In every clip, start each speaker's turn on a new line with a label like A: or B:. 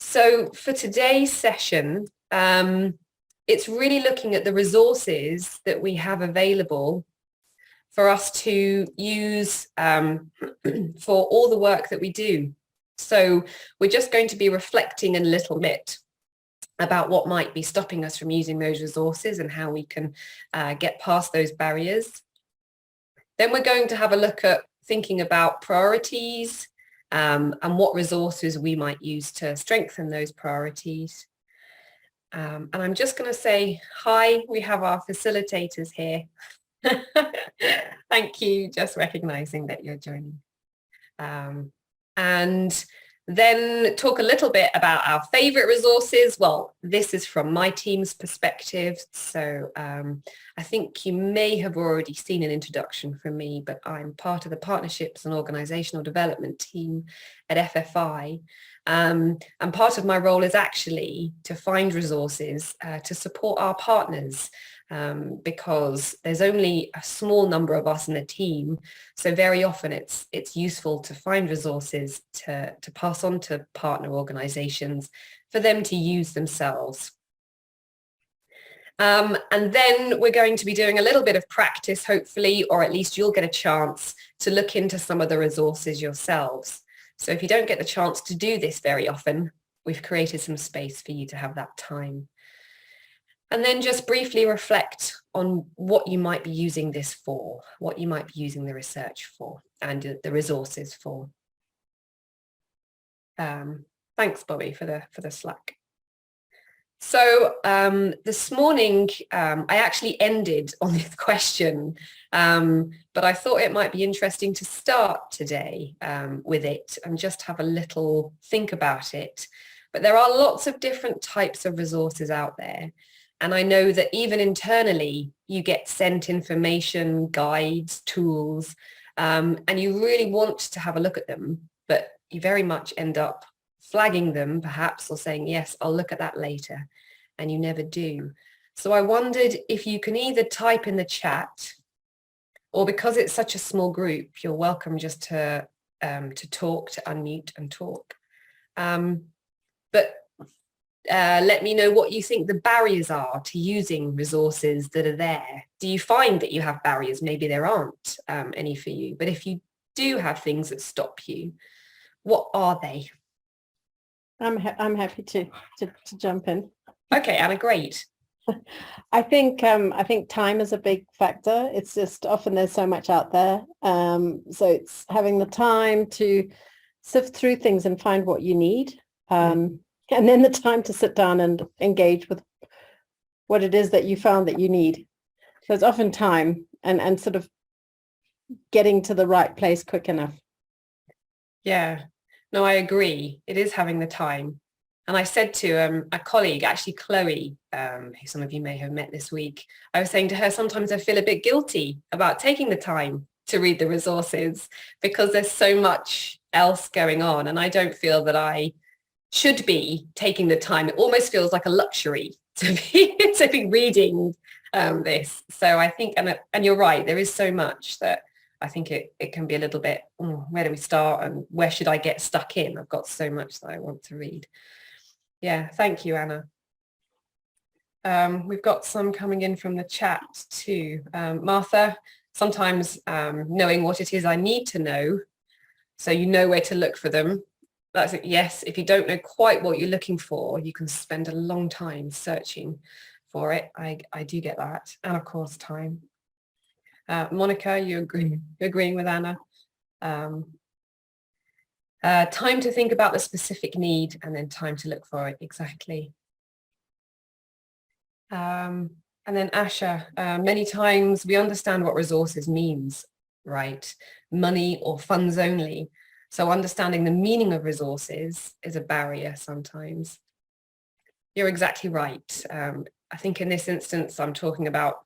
A: So for today's session, it's really looking at the resources that we have available for us to use for all the work that we do. So we're just going to be reflecting a little bit about what might be stopping us from using those resources and how we can get past those barriers. Then we're going to have a look at thinking about priorities and what resources we might use to strengthen those priorities. And I'm just going to say, hi, we have our facilitators here. Thank you, just recognizing that you're joining. And then talk a little bit about our favorite resources. Well, this is from my team's perspective. So I think you may have already seen an introduction from me, but I'm part of the Partnerships and Organisational Development team at FFI. And part of my role is actually to find resources to support our partners. Because there's only a small number of us in the team. So very often it's useful to find resources to pass on to partner organizations for them to use themselves. And then we're going to be doing a little bit of practice, hopefully, or at least you'll get a chance to look into some of the resources yourselves. So if you don't get the chance to do this very often, we've created some space for you to have that time. And then just briefly reflect on what you might be using this for, what you might be using the research for and the resources for. Thanks, Bobby, for the Slack. So this morning, I actually ended on this question, but I thought it might be interesting to start today with it and just have a little think about it. But there are lots of different types of resources out there. And I know that even internally, you get sent information, guides, tools, and you really want to have a look at them, but you very much end up flagging them perhaps or saying, yes, I'll look at that later, and you never do. So I wondered if you can either type in the chat, or because it's such a small group, you're welcome just to talk, to unmute and talk. But let me know what you think the barriers are to using resources that are there. Do you find that you have barriers? Maybe there aren't any for you, but if you do have things that stop you, what are they?
B: I'm happy to jump in.
A: Okay, Anna, great.
B: I think time is a big factor. It's just often there's so much out there. So it's having the time to sift through things and find what you need. And then the time to sit down and engage with what it is that you found that you need. So it's often time and sort of getting to the right place quick enough.
A: Yeah, no, I agree. It is having the time. And I said to a colleague, actually Chloe, who some of you may have met this week, I was saying to her, sometimes I feel a bit guilty about taking the time to read the resources because there's so much else going on. And I don't feel that I should be taking the time. It almost feels like a luxury to be reading this. So I think, and you're right, there is so much that I think it can be a little bit, where do we start and where should I get stuck in? I've got so much that I want to read. Yeah, thank you, Anna. We've got some coming in from the chat too. Martha, sometimes knowing what it is I need to know, so you know where to look for them. That's it. Yes, if you don't know quite what you're looking for, you can spend a long time searching for it. I do get that. And of course, time. Monica, you're agreeing with Anna. Time to think about the specific need and then time to look for it. Exactly. And then Asha, many times we understand what resources means, right? Money or funds only. So understanding the meaning of resources is a barrier sometimes. You're exactly right. I think in this instance, I'm talking about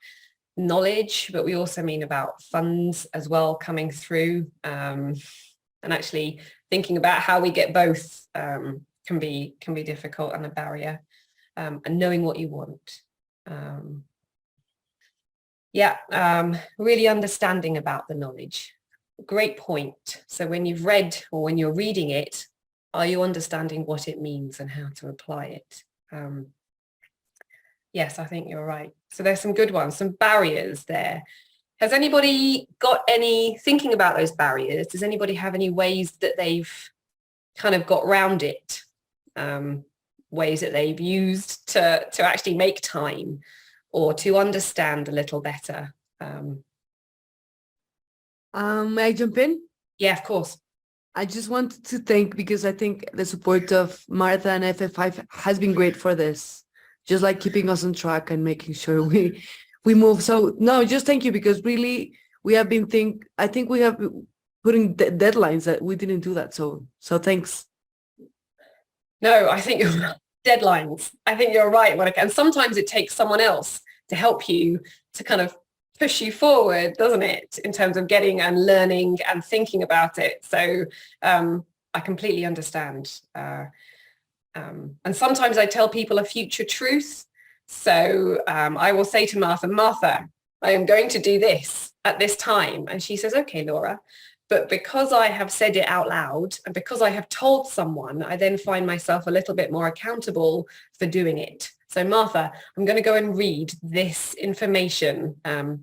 A: knowledge, but we also mean about funds as well coming through. And actually thinking about how we get both can be difficult and a barrier. And knowing what you want. Really understanding about the knowledge. Great point. So when you've read or when you're reading it, Are you understanding what it means and how to apply it? Yes, I think you're right. So there's some good ones, some barriers there. Has anybody got any, thinking about those barriers, does anybody have any ways that they've kind of got around it? Ways that they've used to actually make time or to understand a little better?
C: May I jump in?
A: Yeah, of course.
C: I just wanted to thank, because I think the support of Martha and FF5 has been great for this, just like keeping us on track and making sure we move. So no, just thank you, because really we have been I think we have putting deadlines that we didn't do that. So thanks.
A: No, I think you're right. Deadlines. I think you're right, Monica. And sometimes it takes someone else to help you to kind of push you forward, doesn't it, in terms of getting and learning and thinking about it. So I completely understand. And sometimes I tell people a future truth. So I will say to Martha, I am going to do this at this time. And she says, okay, Laura. But because I have said it out loud and because I have told someone, I then find myself a little bit more accountable for doing it. So Martha, I'm going to go and read this information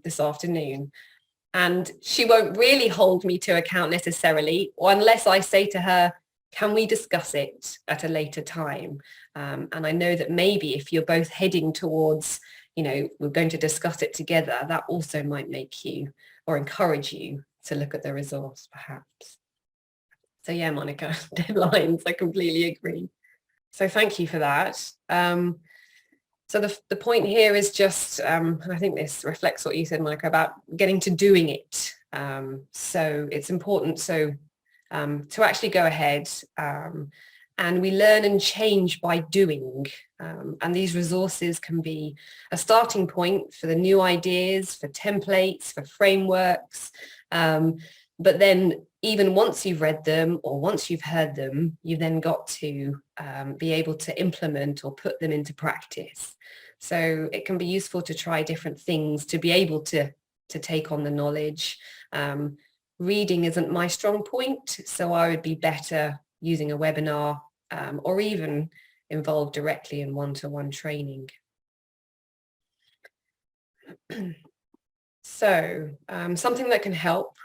A: this afternoon. And she won't really hold me to account necessarily, or unless I say to her, can we discuss it at a later time? And I know that maybe if you're both heading towards, we're going to discuss it together, that also might make you or encourage you to look at the resource, perhaps. So yeah, Monica, deadlines, I completely agree. So thank you for that. So the point here is just, and I think this reflects what you said, Monica, about getting to doing it. So it's important to actually go ahead and we learn and change by doing. And these resources can be a starting point for the new ideas, for templates, for frameworks. But then even once you've read them or once you've heard them, you've then got to be able to implement or put them into practice. So it can be useful to try different things to be able to take on the knowledge. Reading isn't my strong point, so I would be better using a webinar or even involved directly in one-to-one training. So something that can help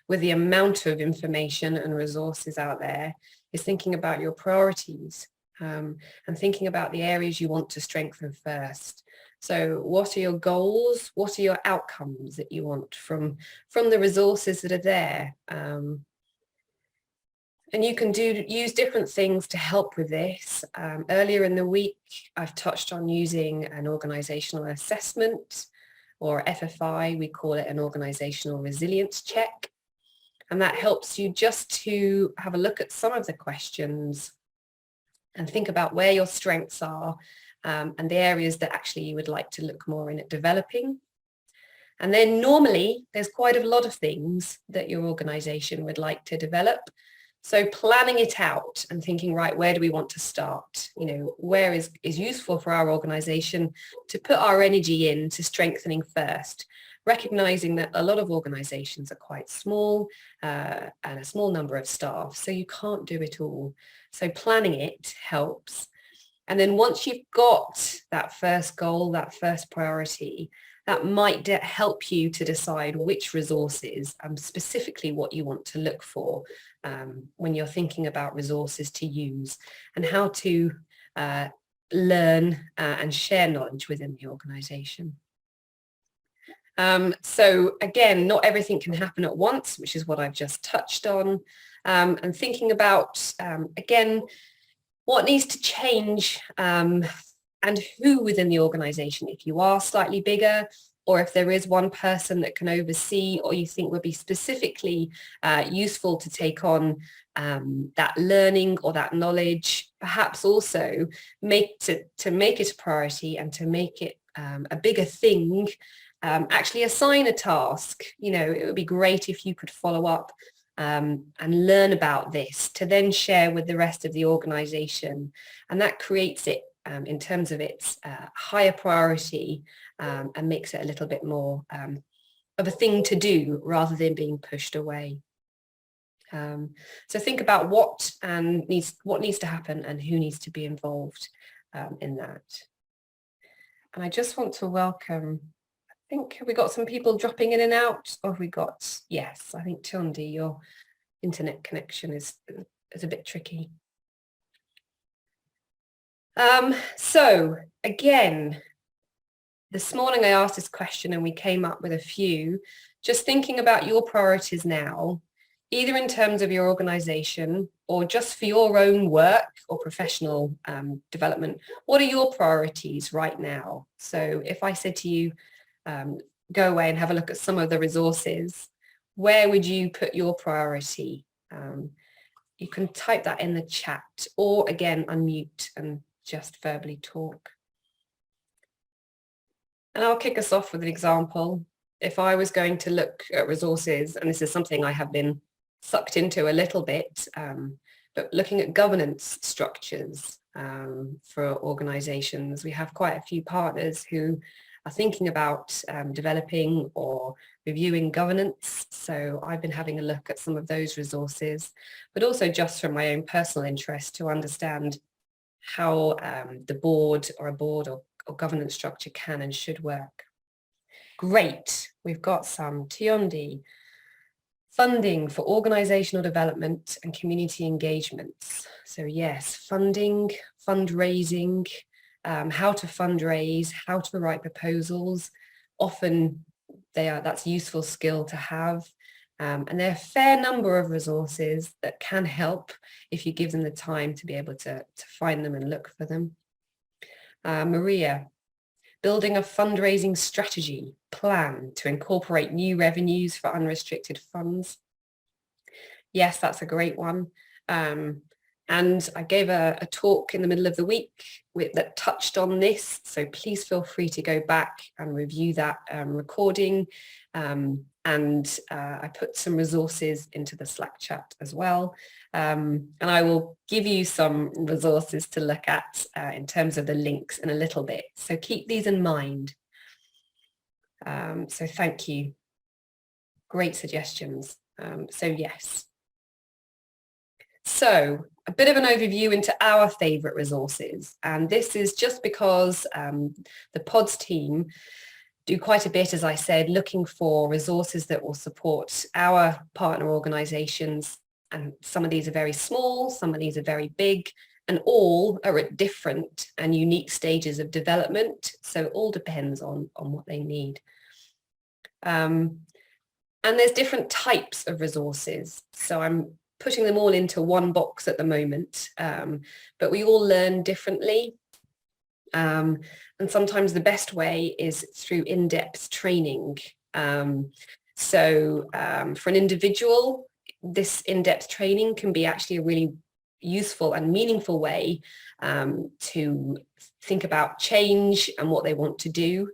A: with the amount of information and resources out there is thinking about your priorities and thinking about the areas you want to strengthen first. So what are your goals? What are your outcomes that you want from the resources that are there? And you can use different things to help with this. Earlier in the week, I've touched on using an organisational assessment, or FFI, we call it an organisational resilience check. And that helps you just to have a look at some of the questions and think about where your strengths are and the areas that actually you would like to look more in at developing. And then normally there's quite a lot of things that your organisation would like to develop. So planning it out and thinking, right, where do we want to start? Where is useful for our organisation to put our energy into strengthening first, recognizing that a lot of organizations are quite small and a small number of staff, so you can't do it all. So planning it helps. And then once you've got that first goal, that first priority, that might help you to decide which resources, specifically what you want to look for when you're thinking about resources to use and how to learn and share knowledge within the organization. So again, not everything can happen at once, which is what I've just touched on. And thinking about, again, what needs to change and who within the organization, if you are slightly bigger, or if there is one person that can oversee or you think would be specifically useful to take on that learning or that knowledge, perhaps also to make it a priority and to make it a bigger thing. Actually assign a task. It would be great if you could follow up and learn about this to then share with the rest of the organization. And that creates it in terms of its higher priority and makes it a little bit more of a thing to do rather than being pushed away. So think about what needs to happen and who needs to be involved in that. And I just want to welcome, I think, have we got some people dropping in and out? Or have we got, yes, I think Tundi, your internet connection is a bit tricky. So again, this morning I asked this question and we came up with a few, just thinking about your priorities now, either in terms of your organization or just for your own work or professional development. What are your priorities right now? So if I said to you, go away and have a look at some of the resources, where would you put your priority? You can type that in the chat or again, unmute and just verbally talk. And I'll kick us off with an example. If I was going to look at resources, and this is something I have been sucked into a little bit, but looking at governance structures for organizations, we have quite a few partners who are thinking about developing or reviewing governance. So I've been having a look at some of those resources, but also just from my own personal interest to understand how the board or governance structure can and should work. Great, we've got some. Tiondi, funding for organizational development and community engagements. So yes, funding, fundraising, how to fundraise, how to write proposals. Often that's a useful skill to have. And there are a fair number of resources that can help if you give them the time to be able to find them and look for them. Maria, building a fundraising strategy plan to incorporate new revenues for unrestricted funds. Yes, that's a great one. And I gave a talk in the middle of the week that touched on this. So please feel free to go back and review that recording. And I put some resources into the Slack chat as well. And I will give you some resources to look at in terms of the links in a little bit. So keep these in mind. So thank you. Great suggestions. So yes. So a bit of an overview into our favorite resources. And this is just because the pods team do quite a bit, as I said, looking for resources that will support our partner organizations. And some of these are very small, some of these are very big, and all are at different and unique stages of development. So it all depends on what they need. And there's different types of resources. So I'm putting them all into one box at the moment, but we all learn differently. And sometimes the best way is through in-depth training. So for an individual, this in-depth training can be actually a really useful and meaningful way to think about change and what they want to do.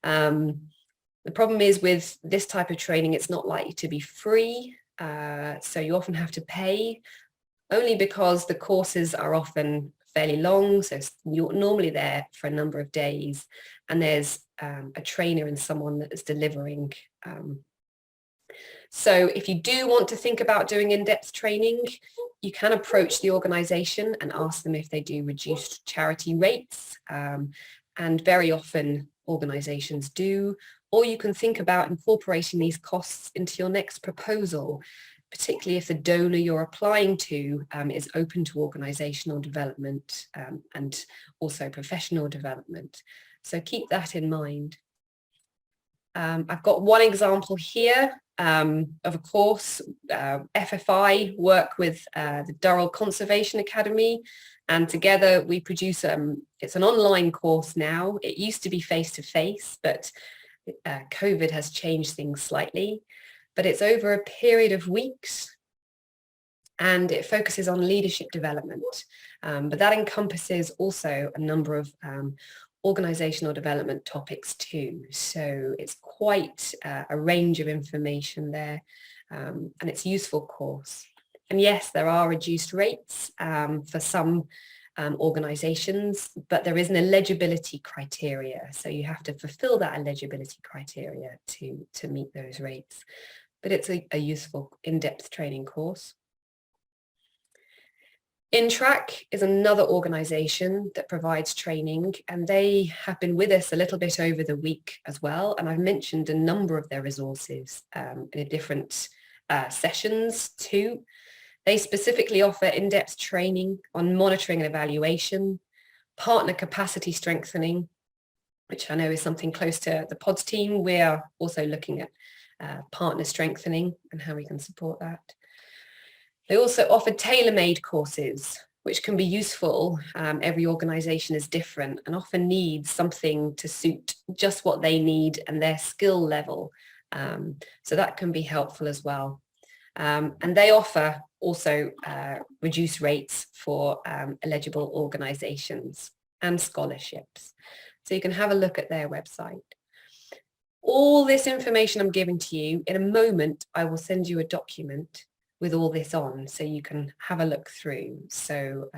A: The problem is with this type of training, it's not likely to be free. So you often have to pay, only because the courses are often fairly long. So you're normally there for a number of days, and there's a trainer and someone that is delivering. So if you do want to think about doing in-depth training, you can approach the organization and ask them if they do reduced charity rates. And very often organizations do, or you can think about incorporating these costs into your next proposal, particularly if the donor you're applying to is open to organizational development and also professional development. So keep that in mind. I've got one example here of a course. FFI work with the Durrell Conservation Academy, and together we produce, it's an online course now. It used to be face-to-face, but COVID has changed things slightly. But it's over a period of weeks, and it focuses on leadership development. But that encompasses also a number of organizational development topics too. So it's quite a range of information there, and it's a useful course. And yes, there are reduced rates for some organizations, but there is an eligibility criteria. So you have to fulfill that eligibility criteria to meet those rates. But it's a useful in-depth training course. InTrack is another organisation that provides training, and they have been with us a little bit over the week as well. And I've mentioned a number of their resources in different sessions too. They specifically offer in-depth training on monitoring and evaluation, partner capacity strengthening, which I know is something close to the pods team. We're also looking at partner strengthening and how we can support that. They also offer tailor-made courses, which can be useful. Every organisation is different and often needs something to suit just what they need and their skill level. So that can be helpful as well. And they offer also reduced rates for eligible organisations and scholarships. So you can have a look at their website. All this information I'm giving to you, in a moment, I will send you a document with all this on so you can have a look through. So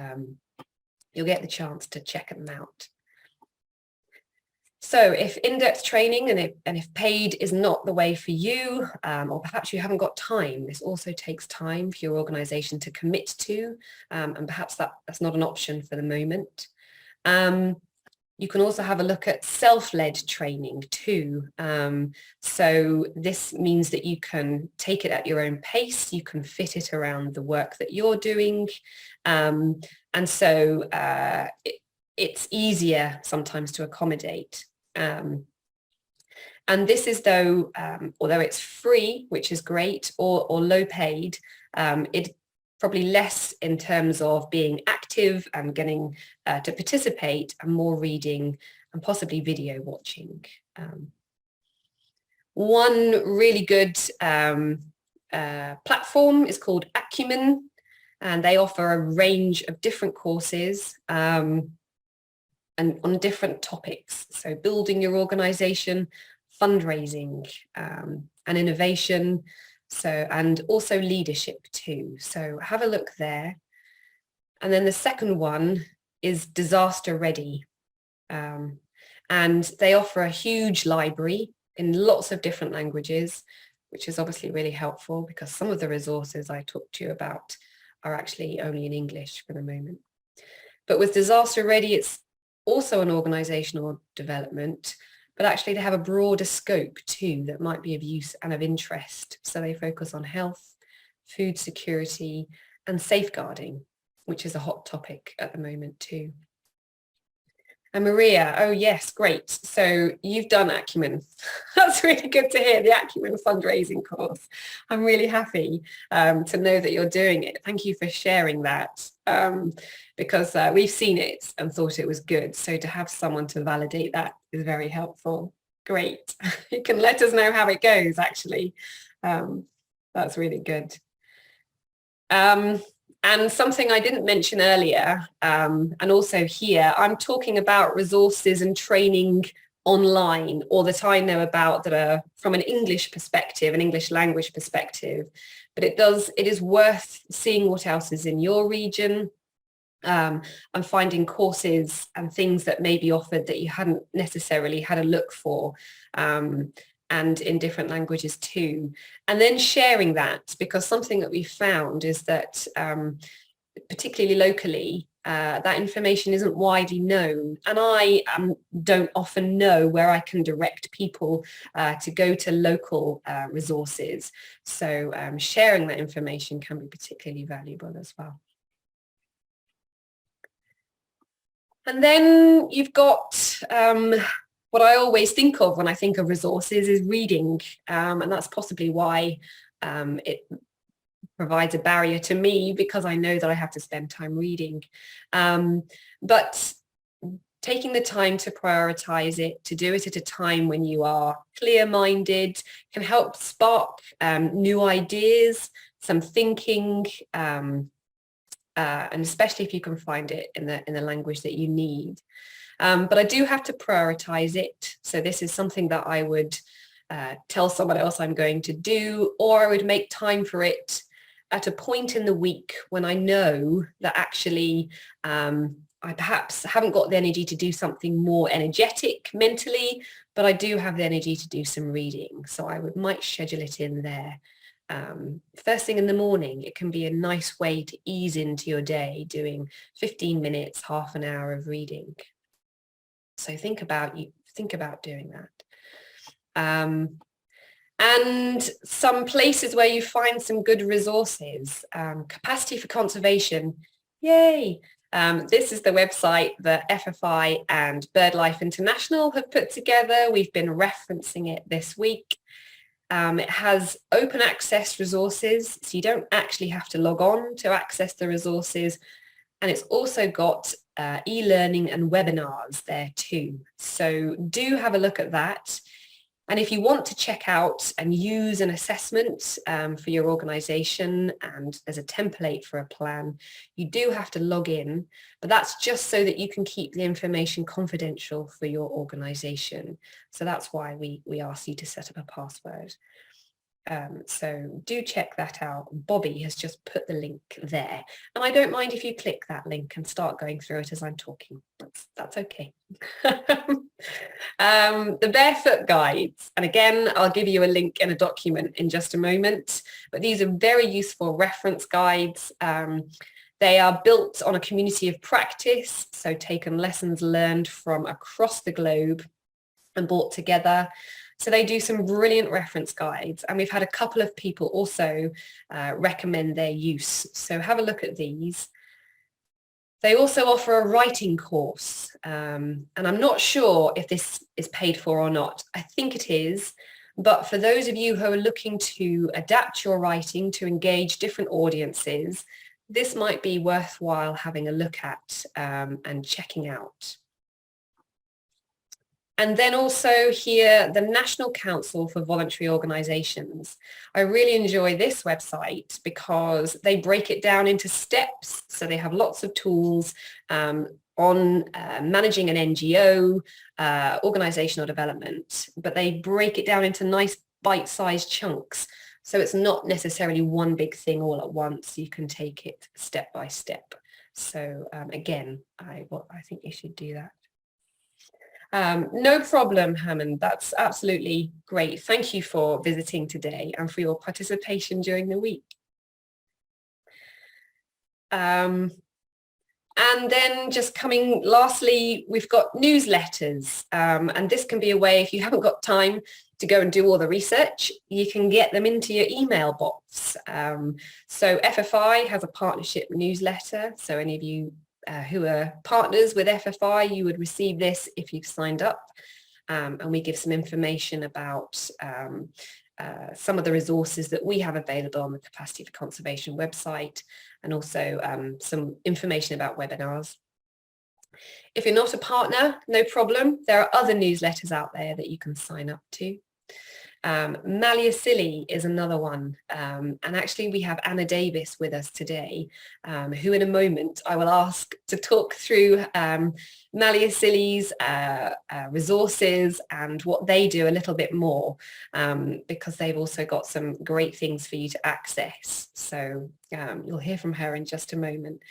A: you'll get the chance to check them out. So if in-depth training and if paid is not the way for you, or perhaps you haven't got time, this also takes time for your organisation to commit to, and perhaps that's not an option for the moment. You can also have a look at self-led training too. So this means that you can take it at your own pace, you can fit it around the work that you're doing. And so it's easier sometimes to accommodate. And this is although it's free, which is great, or low paid, it probably less in terms of being active and getting to participate, and more reading and possibly video watching. One really good platform is called Acumen, and they offer a range of different courses and on different topics. So building your organisation, fundraising and innovation, and also leadership too. So have a look there. And then the second one is Disaster Ready. And they offer a huge library in lots of different languages, which is obviously really helpful because some of the resources I talked to you about are actually only in English for the moment. But with Disaster Ready, it's also an organisational development, but actually they have a broader scope too that might be of use and of interest. So they focus on health, food security and safeguarding, which is a hot topic at the moment too. And Maria, oh yes, great. So you've done Acumen. That's really good to hear, the Acumen fundraising course. I'm really happy to know that you're doing it. Thank you for sharing that because we've seen it and thought it was good. So to have someone to validate that is very helpful. Great. You can let us know how it goes, actually. That's really good. And something I didn't mention earlier, and also here, I'm talking about resources and training online, or that I know about that are from an English perspective, an English language perspective. But it is worth seeing what else is in your region, and finding courses and things that may be offered that you hadn't necessarily had a look for. And in different languages too. And then sharing that, because something that we found is that particularly locally, that information isn't widely known. And I don't often know where I can direct people to go to local resources. So sharing that information can be particularly valuable as well. And then you've got what I always think of when I think of resources is reading, and that's possibly why it provides a barrier to me, because I know that I have to spend time reading. But taking the time to prioritize it, to do it at a time when you are clear-minded, can help spark new ideas, some thinking, and especially if you can find it in the language that you need. But I do have to prioritize it. So this is something that I would tell someone else I'm going to do, or I would make time for it at a point in the week when I know that actually I perhaps haven't got the energy to do something more energetic mentally, but I do have the energy to do some reading. So I might schedule it in there. First thing in the morning, it can be a nice way to ease into your day, doing 15 minutes, half an hour of reading. So think about doing that. And some places where you find some good resources. Capacity for Conservation, yay! This is the website that FFI and BirdLife International have put together. We've been referencing it this week. It has open access resources, so you don't actually have to log on to access the resources. And it's also got e-learning and webinars there too. So do have a look at that. And if you want to check out and use an assessment for your organization, and there's a template for a plan, you do have to log in, but that's just so that you can keep the information confidential for your organization. So that's why we ask you to set up a password. So do check that out. Bobby has just put the link there, and I don't mind if you click that link and start going through it as I'm talking. That's okay. The barefoot guides, and again I'll give you a link in a document in just a moment, but these are very useful reference guides. They are built on a community of practice, so taken lessons learned from across the globe and brought together. So they do some brilliant reference guides, and we've had a couple of people also recommend their use. So have a look at these. They also offer a writing course, and I'm not sure if this is paid for or not. I think it is, but for those of you who are looking to adapt your writing to engage different audiences, this might be worthwhile having a look at and checking out. And then also here, the National Council for Voluntary Organisations. I really enjoy this website because they break it down into steps. So they have lots of tools on managing an NGO, organisational development, but they break it down into nice bite-sized chunks. So it's not necessarily one big thing all at once. You can take it step by step. So again, I think you should do that. No problem, Hammond. That's absolutely great. Thank you for visiting today and for your participation during the week. And then just coming lastly, we've got newsletters, and this can be a way, if you haven't got time to go and do all the research, you can get them into your email box. So FFI has a partnership newsletter, so any of you who are partners with FFI, you would receive this if you've signed up, and we give some information about some of the resources that we have available on the Capacity for Conservation website, and also some information about webinars. If you're not a partner, no problem. There are other newsletters out there that you can sign up to. Maliasili is another one, and actually we have Anna Davis with us today, who in a moment I will ask to talk through Maliasili's resources and what they do a little bit more, because they've also got some great things for you to access. So you'll hear from her in just a moment.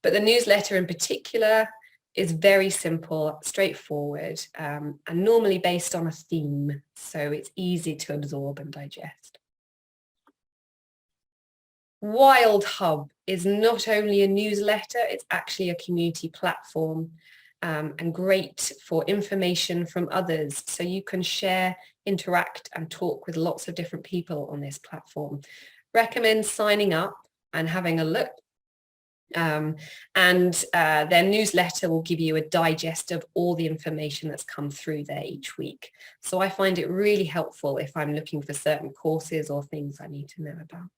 A: But the newsletter in particular is very simple, straightforward, and normally based on a theme, so it's easy to absorb and digest. Wild Hub is not only a newsletter, it's actually a community platform, and great for information from others, so you can share, interact and talk with lots of different people on this platform. Recommend signing up and having a look. Their newsletter will give you a digest of all the information that's come through there each week. So I find it really helpful if I'm looking for certain courses or things I need to know about.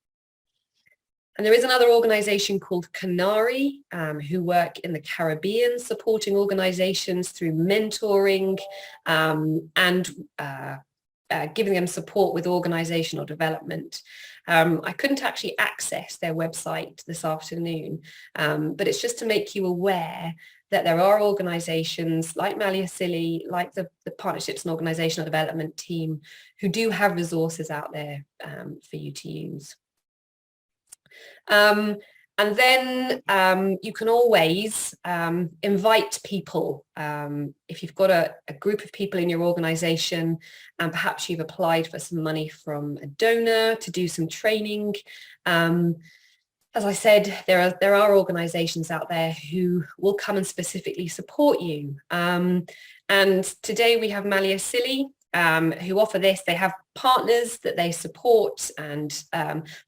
A: And there is another organisation called Canary, who work in the Caribbean, supporting organisations through mentoring and giving them support with organisational development. I couldn't actually access their website this afternoon, but it's just to make you aware that there are organisations like Maliasili, like the Partnerships and Organisational Development team, who do have resources out there for you to use. And And then you can always invite people. If you've got a group of people in your organization and perhaps you've applied for some money from a donor to do some training. As I said, there are organizations out there who will come and specifically support you. And today we have Malia Silly, who offer this. They have partners that they support, and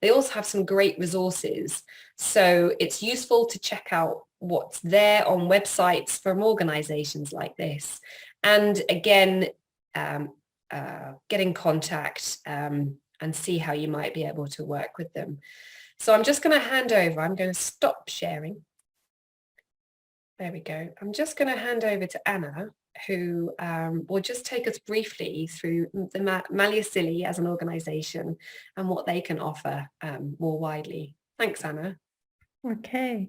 A: they also have some great resources. So it's useful to check out what's there on websites from organizations like this. And again, get in contact and see how you might be able to work with them. So I'm just going to hand over. I'm going to stop sharing. There we go. I'm just going to hand over to Anna, who will just take us briefly through the Malia Silly as an organisation and what they can offer more widely. Thanks, Anna.
B: Okay.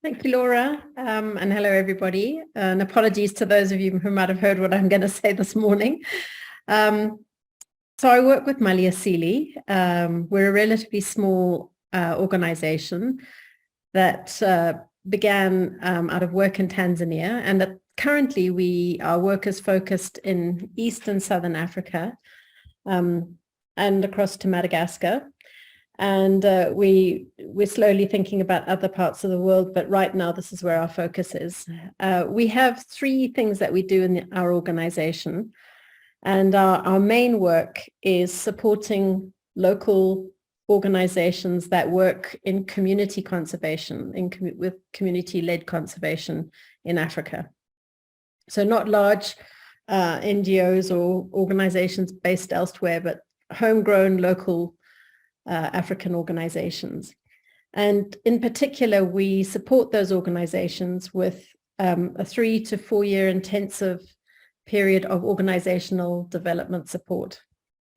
B: Thank you, Laura. And hello, everybody. And apologies to those of you who might have heard what I'm going to say this morning. So I work with Malia Silly. We're a relatively small organisation that began out of work in Tanzania, and that currently our work is focused in East and Southern Africa and across to Madagascar. And we're slowly thinking about other parts of the world, but right now this is where our focus is. We have 3 things that we do in our organisation, and our main work is supporting local organizations that work in community conservation, with community-led conservation in Africa. So not large NGOs or organizations based elsewhere, but homegrown local African organizations. And in particular, we support those organizations with a 3 to 4 year intensive period of organizational development support.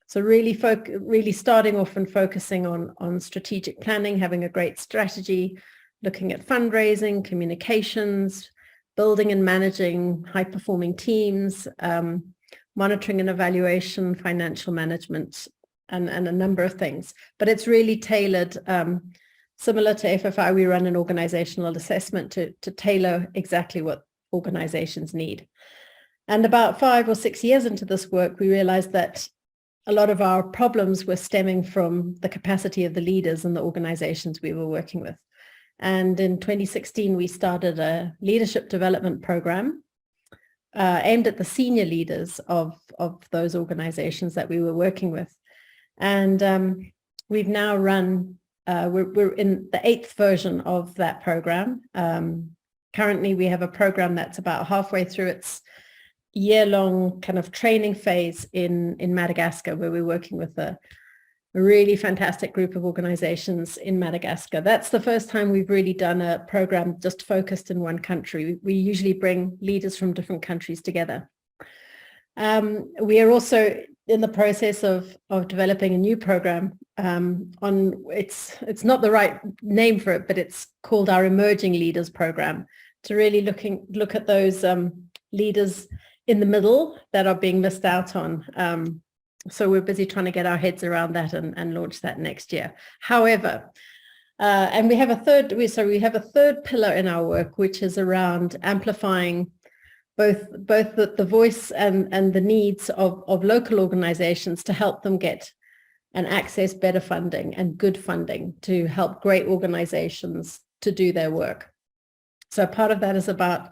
B: So really starting off and focusing on strategic planning, having a great strategy, looking at fundraising, communications, building and managing high-performing teams, monitoring and evaluation, financial management, and a number of things. But it's really tailored, similar to FFI, we run an organizational assessment to tailor exactly what organizations need. And about 5 or 6 years into this work, we realized that a lot of our problems were stemming from the capacity of the leaders and the organizations we were working with. And in 2016, we started a leadership development program aimed at the senior leaders of those organizations that we were working with. And we've now run, we're in the 8th version of that program. Currently, we have a program that's about halfway through its year-long kind of training phase in Madagascar, where we're working with a really fantastic group of organizations in Madagascar. That's the first time we've really done a program just focused in one country. We usually bring leaders from different countries together. We are also in the process of developing a new program it's not the right name for it, but it's called our Emerging Leaders Program, to really look at those leaders in the middle that are being missed out on. So we're busy trying to get our heads around that and launch that next year. However, and we have a third pillar in our work, which is around amplifying both the voice and the needs of local organizations to help them get and access better funding and good funding to help great organizations to do their work. So part of that is about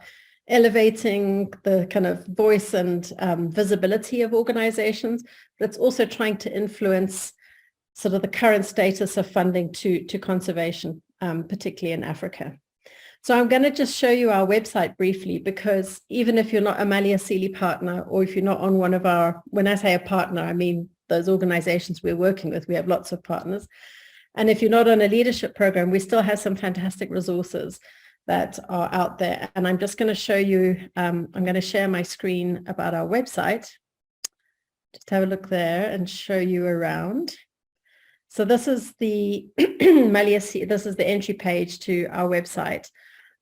B: elevating the kind of voice and visibility of organizations, but it's also trying to influence sort of the current status of funding to conservation, particularly in Africa. So I'm going to just show you our website briefly, because even if you're not a Malia Silly partner, or if you're not on one of our, when I say a partner, I mean those organizations we're working with, we have lots of partners. And if you're not on a leadership program, we still have some fantastic resources that are out there. And I'm just going to show you, I'm going to share my screen about our website. Just have a look there and show you around. So this is the this is the entry page to our website.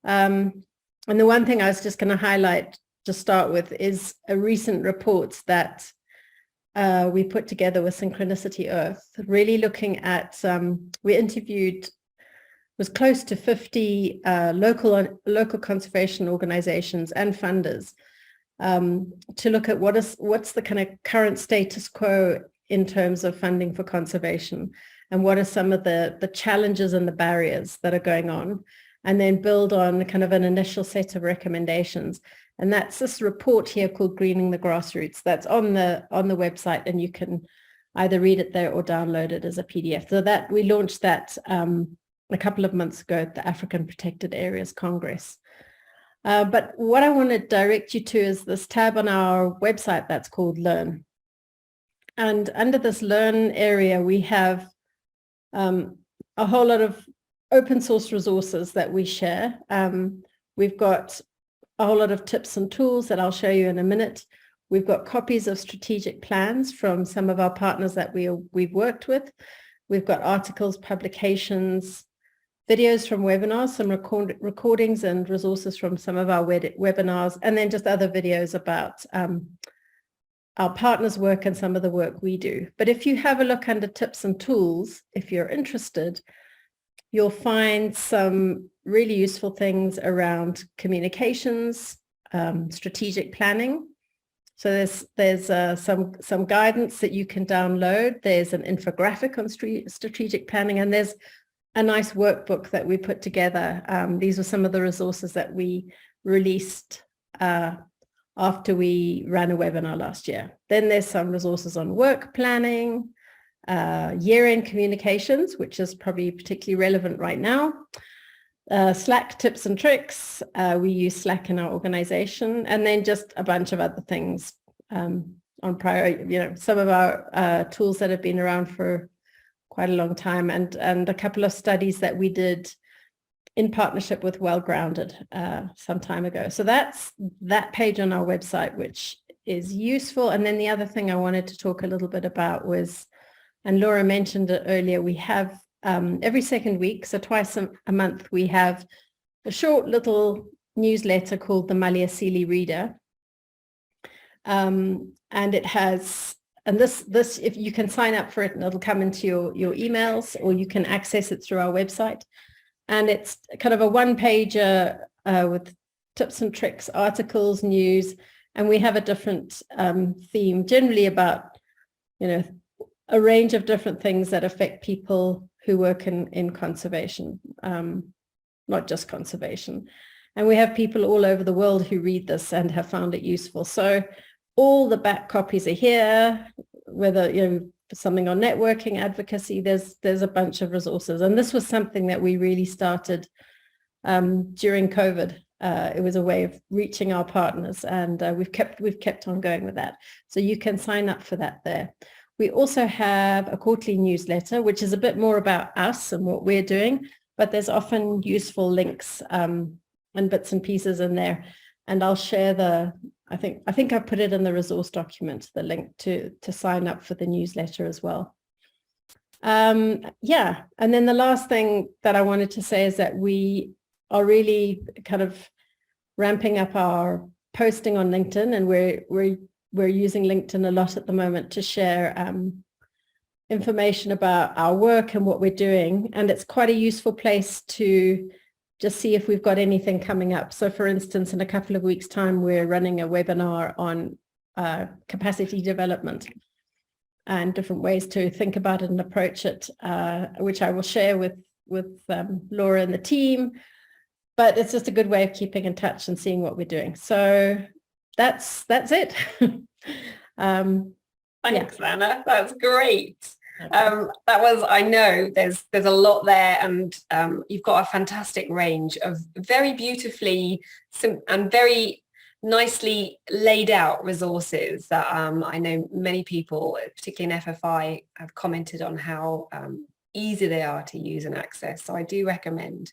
B: And the one thing I was just going to highlight to start with is a recent report that we put together with Synchronicity Earth, really looking at, we interviewed was close to 50 local conservation organizations and funders to look at what's the kind of current status quo in terms of funding for conservation, and what are some of the challenges and the barriers that are going on, and then build on kind of an initial set of recommendations. And that's this report here called Greening the Grassroots. That's on the website, and you can either read it there or download it as a PDF. So that we launched that a couple of months ago at the African Protected Areas Congress. But what I want to direct you to is this tab on our website that's called Learn. And under this Learn area, we have a whole lot of open source resources that we share. We've got a whole lot of tips and tools that I'll show you in a minute. We've got copies of strategic plans from some of our partners that we've worked with. We've got articles, publications, videos from webinars, some recordings and resources from some of our webinars, and then just other videos about our partners' work and some of the work we do. But if you have a look under tips and tools, if you're interested, you'll find some really useful things around communications, strategic planning. So there's some guidance that you can download. There's an infographic on strategic planning, and there's a nice workbook that we put together. These were some of the resources that we released after we ran a webinar last year. Then there's some resources on work planning, year-end communications, which is probably particularly relevant right now. Slack tips and tricks. We use Slack in our organization, and then just a bunch of other things on prior, some of our tools that have been around for quite a long time, and a couple of studies that we did in partnership with Well Grounded some time ago. So that's that page on our website, which is useful. And then the other thing I wanted to talk a little bit about was, and Laura mentioned it earlier, we have every second week, so twice a month, we have a short little newsletter called the Maliasili Reader. And it has, and this if you can sign up for it, and it'll come into your emails, or you can access it through our website. And it's kind of a one-pager with tips and tricks, articles, news, and we have a different theme, generally about, a range of different things that affect people who work in conservation, not just conservation. And we have people all over the world who read this and have found it useful. So all the back copies are here, whether, something on networking, advocacy, there's a bunch of resources. And this was something that we really started during COVID. It was a way of reaching our partners, and we've kept on going with that. So you can sign up for that there. We also have a quarterly newsletter, which is a bit more about us and what we're doing, but there's often useful links and bits and pieces in there. And I'll share I think I put it in the resource document, the link to sign up for the newsletter as well. Yeah, and then the last thing that I wanted to say is that we are really kind of ramping up our posting on LinkedIn, and we're using LinkedIn a lot at the moment to share information about our work and what we're doing. And it's quite a useful place to just see if we've got anything coming up. So for instance, in a couple of weeks' time, we're running a webinar on capacity development and different ways to think about it and approach it, which I will share with Laura and the team. But it's just a good way of keeping in touch and seeing what we're doing. So that's it.
A: Thanks, Anna. That's great. That was, I know there's a lot there, and you've got a fantastic range of very beautifully and very nicely laid out resources that I know many people, particularly in FFI, have commented on how easy they are to use and access. So I do recommend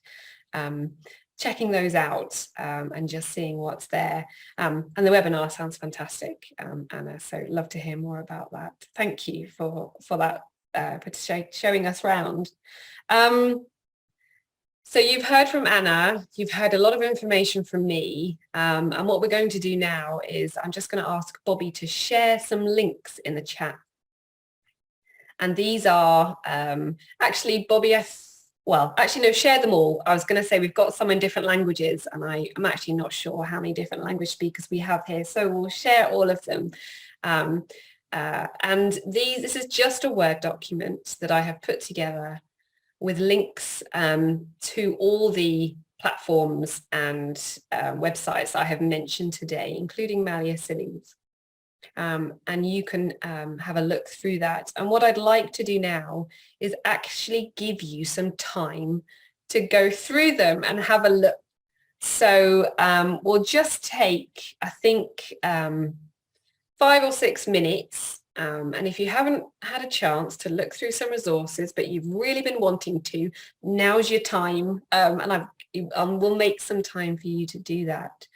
A: checking those out and just seeing what's there. And the webinar sounds fantastic, Anna, so love to hear more about that. Thank you for that, for showing us around. So you've heard from Anna, you've heard a lot of information from me, and what we're going to do now is I'm just going to ask Bobby to share some links in the chat. And these are, actually, Bobby, well, actually, no, share them all. I was going to say we've got some in different languages, and I'm actually not sure how many different language speakers we have here. So we'll share all of them. And this is just a Word document that I have put together with links to all the platforms and websites I have mentioned today, including Malia Silly's. And you can have a look through that. And what I'd like to do now is actually give you some time to go through them and have a look. So we'll just take, I think, 5 or 6 minutes. And if you haven't had a chance to look through some resources, but you've really been wanting to, now's your time. And we'll make some time for you to do that.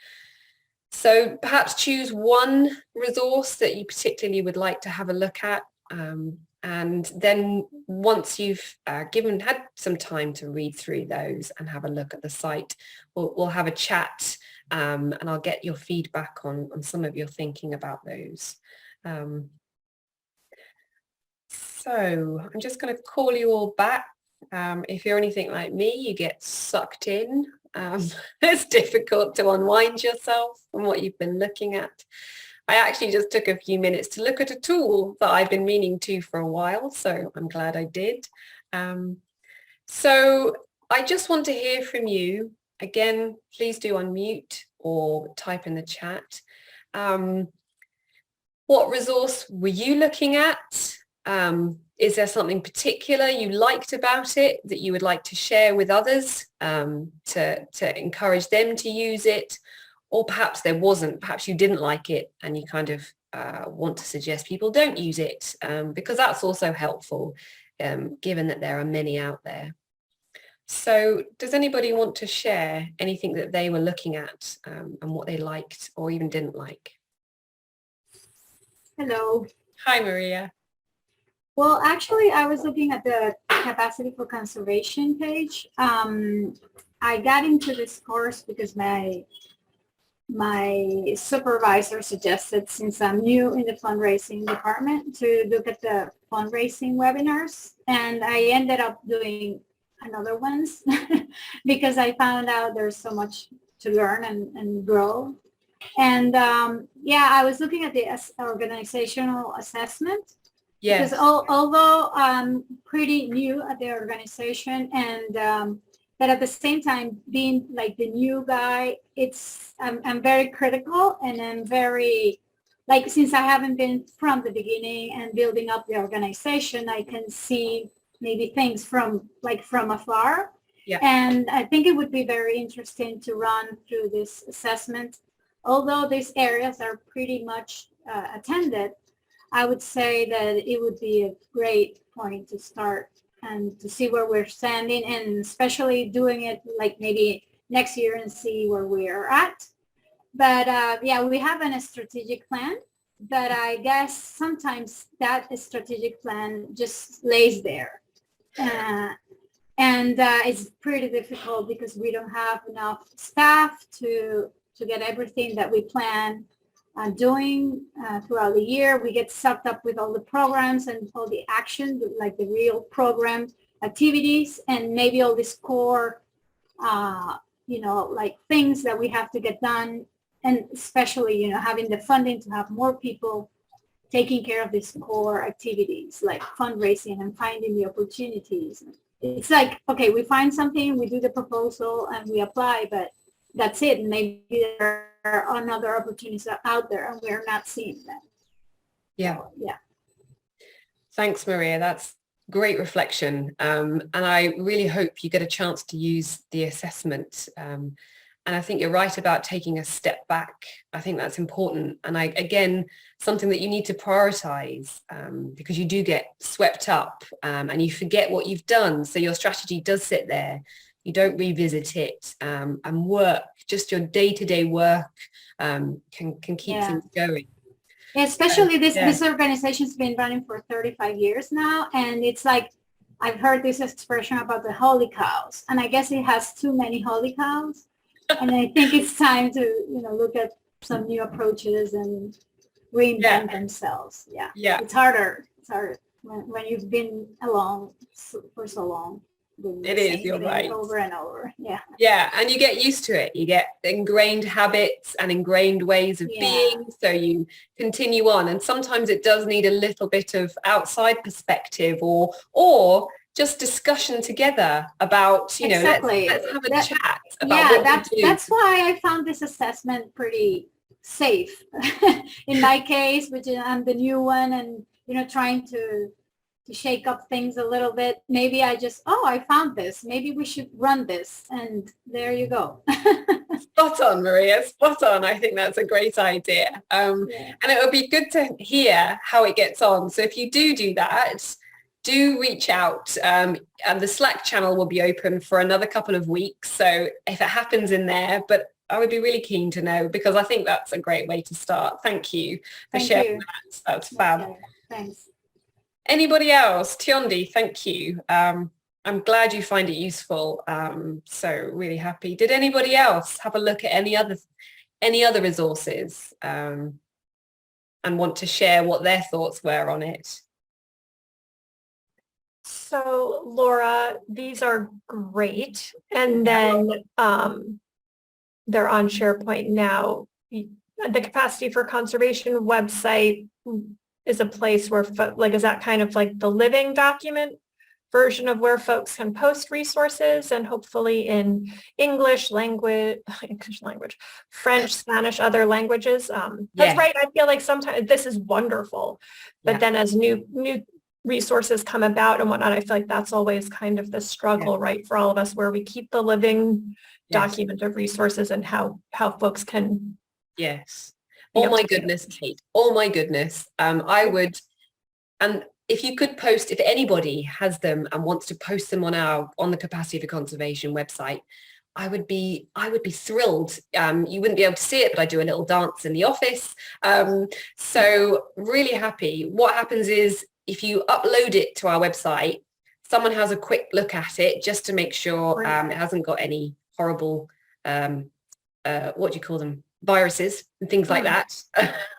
A: So perhaps choose one resource that you particularly would like to have a look at. And then once you've had some time to read through those and have a look at the site, we'll have a chat and I'll get your feedback on some of your thinking about those. So I'm just going to call you all back. If you're anything like me, you get sucked in. It's difficult to unwind yourself from what you've been looking at. I actually just took a few minutes to look at a tool that I've been meaning to for a while, so I'm glad I did. So I just want to hear from you. Again, please do unmute or type in the chat. What resource were you looking at? Is there something particular you liked about it that you would like to share with others to encourage them to use it? Or perhaps there wasn't, perhaps you didn't like it and you kind of want to suggest people don't use it, because that's also helpful, given that there are many out there. So does anybody want to share anything that they were looking at and what they liked or even didn't like?
D: Hello.
A: Hi, Maria.
D: Well, actually, I was looking at the capacity for conservation page. I got into this course because my supervisor suggested, since I'm new in the fundraising department, to look at the fundraising webinars. And I ended up doing another ones because I found out there's so much to learn and grow. And yeah, I was looking at the organizational assessment.
A: Yes.
D: Because although I'm pretty new at the organization, and but at the same time, being like the new guy, I'm very critical, and I'm very, like, since I haven't been from the beginning and building up the organization, I can see maybe things from afar.
A: Yeah.
D: And I think it would be very interesting to run through this assessment. Although these areas are pretty much attended, I would say that it would be a great point to start and to see where we're standing, and especially doing it like maybe next year and see where we are at. But yeah, we have a strategic plan, but I guess sometimes that strategic plan just lays there. And it's pretty difficult because we don't have enough staff to get everything that we plan doing throughout the year. We get sucked up with all the programs and all the action, like the real program activities, and maybe all these core, like things that we have to get done. And especially, having the funding to have more people taking care of these core activities, like fundraising and finding the opportunities. It's like, okay, we find something, we do the proposal and we apply, but that's it. Maybe there are other opportunities out there and we're not seeing them.
A: Yeah.
D: So, yeah.
A: Thanks, Maria. That's great reflection. And I really hope you get a chance to use the assessment. And I think you're right about taking a step back. I think that's important. And again, something that you need to prioritize, because you do get swept up and you forget what you've done. So your strategy does sit there. You don't revisit it, and work, just your day-to-day work can keep things going.
D: Especially this organization's been running for 35 years now, and it's like, I've heard this expression about the holy cows, and I guess it has too many holy cows, and I think it's time to look at some new approaches and reinvent themselves. Yeah, it's harder when you've been along for so long. doing
A: It
D: the
A: is,
D: same
A: you're
D: thing
A: right.
D: over and over. Yeah.
A: Yeah, and you get used to it. You get ingrained habits and ingrained ways of
D: Yeah.
A: being, so you continue on. And sometimes it does need a little bit of outside perspective or just discussion together about, you know,
D: Exactly.
A: let's have a chat about
D: Yeah,
A: what we do.
D: that's why I found this assessment pretty safe in my case, which is I'm the new one, and you know, trying to shake up things a little bit. Maybe I just, oh, I found this. Maybe we should run this, and there you go.
A: Spot on, Maria, spot on. I think that's a great idea.
D: Yeah.
A: And it would be good to hear how it gets on. So if you do that, do reach out, and the Slack channel will be open for another couple of weeks. So if it happens in there, but I would be really keen to know, because I think that's a great way to start. Thank you for sharing that. That's fab.
D: Okay, thanks.
A: Anybody else? Tiondi, thank you. I'm glad you find it useful. So really happy. Did anybody else have a look at any other resources and want to share what their thoughts were on it?
E: So Laura, these are great. And then they're on SharePoint now. The Capacity for Conservation website is a place where, is that kind of like the living document version of where folks can post resources, and hopefully in English language, French, Spanish, other languages. That's right. I feel like sometimes this is wonderful, but then as new resources come about and whatnot, I feel like that's always kind of the struggle, right, for all of us, where we keep the living document of resources and how folks can.
A: Yes. Oh my goodness, Kate. Oh my goodness. I would, and if you could post, if anybody has them and wants to post them on the Capacity for Conservation website, I would be thrilled. You wouldn't be able to see it, but I do a little dance in the office. So really happy. What happens is if you upload it to our website, someone has a quick look at it just to make sure it hasn't got any horrible, what do you call them? Viruses and things like that.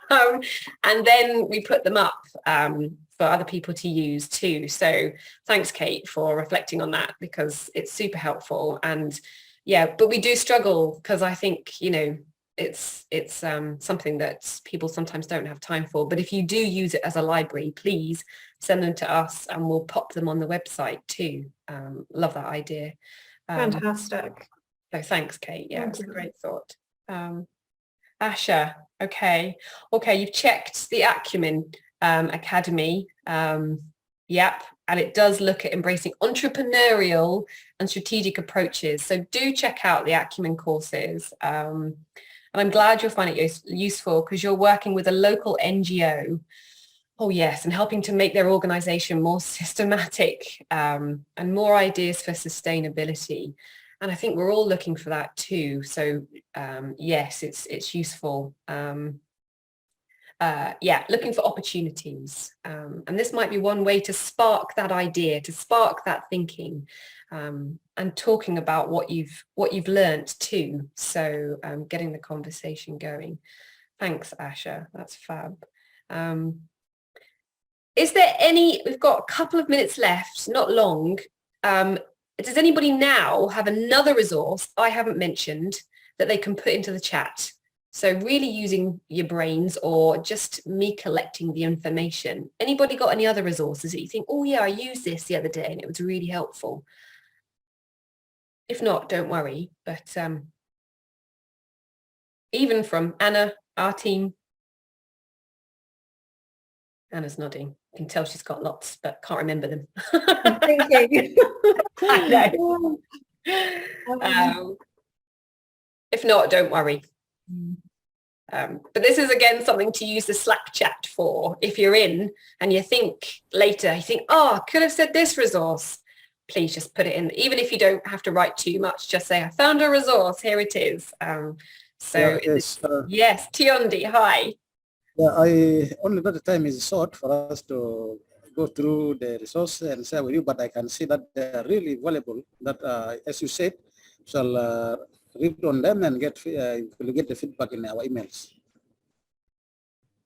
A: And then we put them up for other people to use too. So thanks, Kate, for reflecting on that, because it's super helpful. And but we do struggle because I think, you know, it's something that people sometimes don't have time for. But if you do use it as a library, please send them to us and we'll pop them on the website too. Love that idea.
E: Fantastic.
A: So thanks, Kate. Yeah, it's a great thought. Asha, okay, you've checked the Acumen Academy. Yep, and it does look at embracing entrepreneurial and strategic approaches. So do check out the Acumen courses. And I'm glad you'll find it useful because you're working with a local NGO. Oh yes, and helping to make their organization more systematic and more ideas for sustainability. And I think we're all looking for that too. So yes, it's useful. Looking for opportunities. And this might be one way to spark that idea, to spark that thinking, and talking about what you've learned too. So getting the conversation going. Thanks, Asha. That's fab. Is there we've got a couple of minutes left, not long. Does anybody now have another resource I haven't mentioned that they can put into the chat? So really using your brains or just me collecting the information. Anybody got any other resources that you think, oh yeah, I used this the other day and it was really helpful? If not, don't worry. But even from Anna, our team. Anna's nodding. You can tell she's got lots, but can't remember them.
B: I'm thinking.
A: I know. If not, don't worry. But this is again something to use the Slack chat for. If you're in and you think later, oh, I could have said this resource. Please just put it in. Even if you don't have to write too much, just say, I found a resource. Here it is. Yes, Tiondi, hi.
F: Yeah, I only know the time is short for us to go through the resource and share with you, but I can see that they are really valuable. That, as you said, shall read on them and get the feedback in our emails.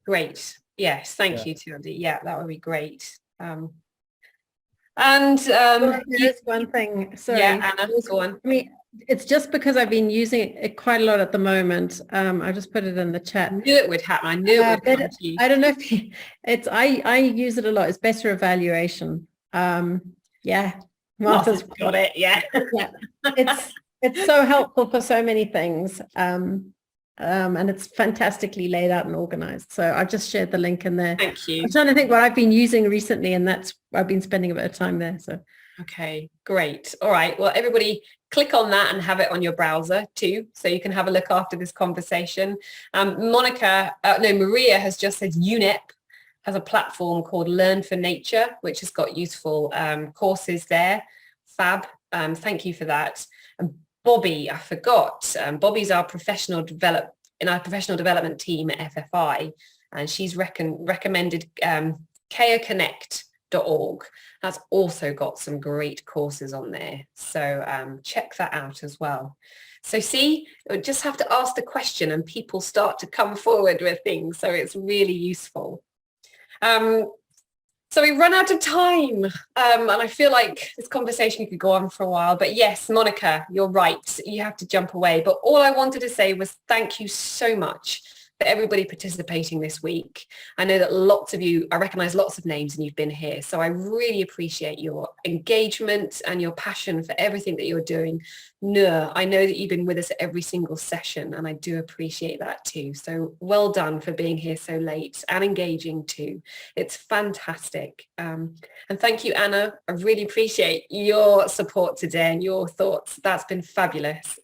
A: Great. Yes, thank you, Tiondi. Yeah, that would be great. And
B: There's one thing, sorry.
A: yeah, Anna, go on.
B: I mean, it's just because I've been using it quite a lot at the moment. I just put it in the chat.
A: I knew it would happen. I knew it would
B: But
A: come to you.
B: I don't know if it's, I use it a lot. It's better evaluation. Yeah.
A: Martha's got it. Yeah.
B: Yeah. It's so helpful for so many things. And it's fantastically laid out and organized. So I just shared the link in there.
A: Thank you.
B: I'm trying to think what I've been using recently, and I've been spending a bit of time there. So
A: okay, great. All right. Well, everybody click on that and have it on your browser too, so you can have a look after this conversation. Maria has just said UNEP has a platform called Learn for Nature, which has got useful courses there. Fab. Thank you for that. And Bobby, I forgot. Bobby's our professional development team at FFI, and she's recommended KeaConnect.org. That's also got some great courses on there. So check that out as well. So see, you just have to ask the question and people start to come forward with things. So it's really useful. So we run out of time, and I feel like this conversation could go on for a while, but yes, Monica, you're right. You have to jump away. But all I wanted to say was thank you so much for everybody participating this week. I know that lots of you, I recognize lots of names and you've been here. So I really appreciate your engagement and your passion for everything that you're doing. I know that you've been with us at every single session, and I do appreciate that too. So well done for being here so late and engaging too. It's fantastic. And thank you, Anna. I really appreciate your support today and your thoughts. That's been fabulous.